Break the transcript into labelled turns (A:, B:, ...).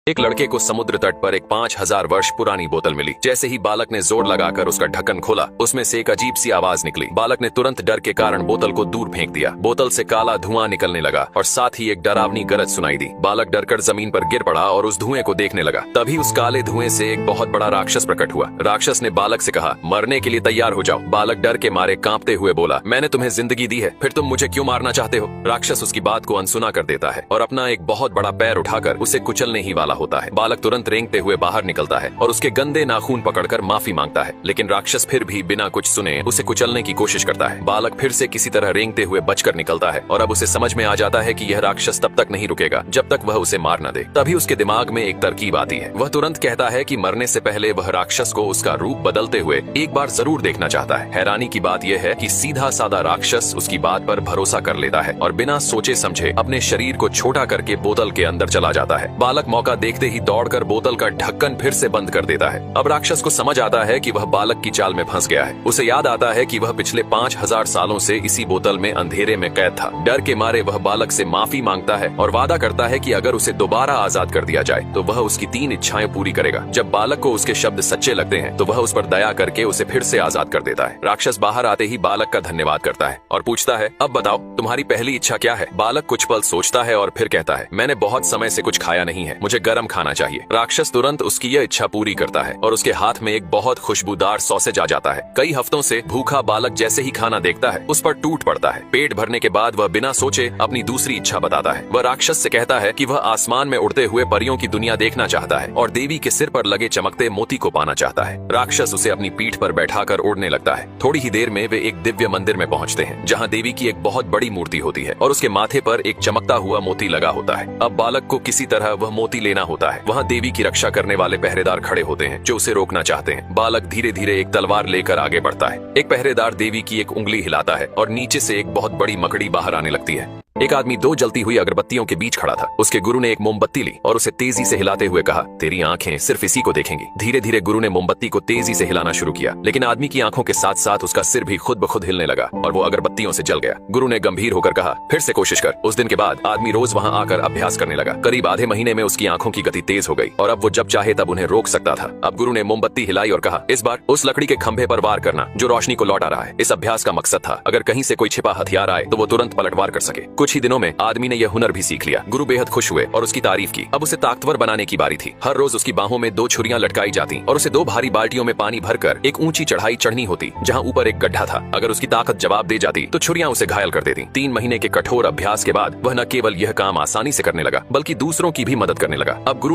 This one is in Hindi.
A: एक लड़के को समुद्र तट पर एक 5000 वर्ष पुरानी बोतल मिली। जैसे ही बालक ने जोर लगाकर उसका ढक्कन खोला, उसमें से एक अजीब सी आवाज निकली। बालक ने तुरंत डर के कारण बोतल को दूर फेंक दिया। बोतल से काला धुआं निकलने लगा और साथ ही एक डरावनी गरज सुनाई दी। बालक डरकर जमीन पर गिर पड़ा और उस धुएं को देखने लगा। तभी उस काले धुएं से एक बहुत बड़ा राक्षस प्रकट हुआ। राक्षस ने बालक से कहा, मरने के लिए तैयार हो जाओ। बालक डर के मारे कांपते हुए बोला, मैंने तुम्हें जिंदगी दी है, फिर तुम मुझे क्यों मारना चाहते हो? राक्षस उसकी बात को अनसुना कर देता है और अपना एक बहुत बड़ा पैर उठाकर उसे कुचलने ही वाला होता है। बालक तुरंत रेंगते हुए बाहर निकलता है और उसके गंदे नाखून पकड़कर माफी मांगता है, लेकिन राक्षस फिर भी बिना कुछ सुने उसे कुचलने की कोशिश करता है। बालक फिर से किसी तरह रेंगते हुए बचकर निकलता है और अब उसे समझ में आ जाता है कि यह राक्षस तब तक नहीं रुकेगा जब तक वह उसे मार न दे। तभी उसके दिमाग में एक तरकीब आती है। वह तुरंत कहता है कि मरने से पहले वह राक्षस को उसका रूप बदलते हुए एक बार जरूर देखना चाहता है। हैरानी की बात यह है कि सीधा साधा राक्षस उसकी बात पर भरोसा कर लेता है और बिना सोचे समझे अपने शरीर को छोटा करके बोतल के अंदर चला जाता है। बालक मौका देखते ही दौड़कर बोतल का ढक्कन फिर से बंद कर देता है। अब राक्षस को समझ आता है कि वह बालक की चाल में फंस गया है। उसे याद आता है कि वह पिछले 5000 सालों से इसी बोतल में अंधेरे में कैद था। डर के मारे वह बालक से माफी मांगता है और वादा करता है कि अगर उसे दोबारा आजाद कर दिया जाए तो वह उसकी 3 इच्छाएं पूरी करेगा। जब बालक को उसके शब्द सच्चे लगते हैं तो वह उस पर दया करके उसे फिर से आजाद कर देता है। राक्षस बाहर आते ही बालक का धन्यवाद करता है और पूछता है, अब बताओ तुम्हारी पहली इच्छा क्या है? बालक कुछ पल सोचता है और फिर कहता है, मैंने बहुत समय से कुछ खाया नहीं है, मुझे गर्म खाना चाहिए। राक्षस तुरंत उसकी यह इच्छा पूरी करता है और उसके हाथ में एक बहुत खुशबूदार सॉसेज आ जाता है। कई हफ्तों से भूखा बालक जैसे ही खाना देखता है उस पर टूट पड़ता है। पेट भरने के बाद वह बिना सोचे अपनी दूसरी इच्छा बताता है। वह राक्षस से कहता है कि वह आसमान में उड़ते हुए परियों की दुनिया देखना चाहता है और देवी के सिर पर लगे चमकते मोती को पाना चाहता है। राक्षस उसे अपनी पीठ पर बैठाकर उड़ने लगता है। थोड़ी ही देर में वे एक दिव्य मंदिर में पहुंचते हैं जहां देवी की एक बहुत बड़ी मूर्ति होती है और उसके माथे पर एक चमकता हुआ मोती लगा होता है। अब बालक को किसी तरह वह मोती लेना होता है। वहां देवी की रक्षा करने वाले पहरेदार खड़े होते हैं जो उसे रोकना चाहते हैं। बालक धीरे धीरे एक तलवार लेकर आगे बढ़ता है। एक पहरेदार देवी की एक उंगली हिलाता है और नीचे से एक बहुत बड़ी मकड़ी बाहर आने लगती है। एक आदमी 2 जलती हुई अगरबत्तियों के बीच खड़ा था। उसके गुरु ने एक मोमबत्ती ली और उसे तेजी से हिलाते हुए कहा, तेरी आंखें सिर्फ इसी को देखेंगी। धीरे धीरे गुरु ने मोमबत्ती को तेजी से हिलाना शुरू किया, लेकिन आदमी की आंखों के साथ साथ उसका सिर भी खुद ब खुद हिलने लगा और वो अगरबत्तियों से जल गया। गुरु ने गंभीर होकर कहा, फिर से कोशिश कर। उस दिन के बाद आदमी रोज वहां आकर अभ्यास करने लगा। करीब आधे महीने में उसकी आंखों की गति तेज हो गई और अब वो जब चाहे तब उन्हें रोक सकता था। अब गुरु ने मोमबत्ती हिलाई और कहा, इस बार उस लकड़ी के खंभे पर वार करना जो रोशनी को लौटा रहा है। इस अभ्यास का मकसद था अगर कहीं से कोई छिपा हथियार आए तो वो तुरंत पलटवार कर सके। कुछ ही दिनों में आदमी ने यह हुनर भी सीख लिया। गुरु बेहद खुश हुए और उसकी तारीफ की। अब उसे ताकतवर बनाने की बारी थी। हर रोज उसकी बाहों में 2 छुरियां लटकाई जाती और उसे 2 भारी बाल्टियों में पानी भरकर एक ऊंची चढ़ाई चढ़नी होती जहां ऊपर एक गड्ढा था। अगर उसकी ताकत जवाब दे जाती तो छुरियां उसे घायल कर देती। 3 महीने के कठोर अभ्यास के बाद वह न केवल यह काम आसानी से करने लगा बल्कि दूसरों की भी मदद करने लगा। अब गुरु ने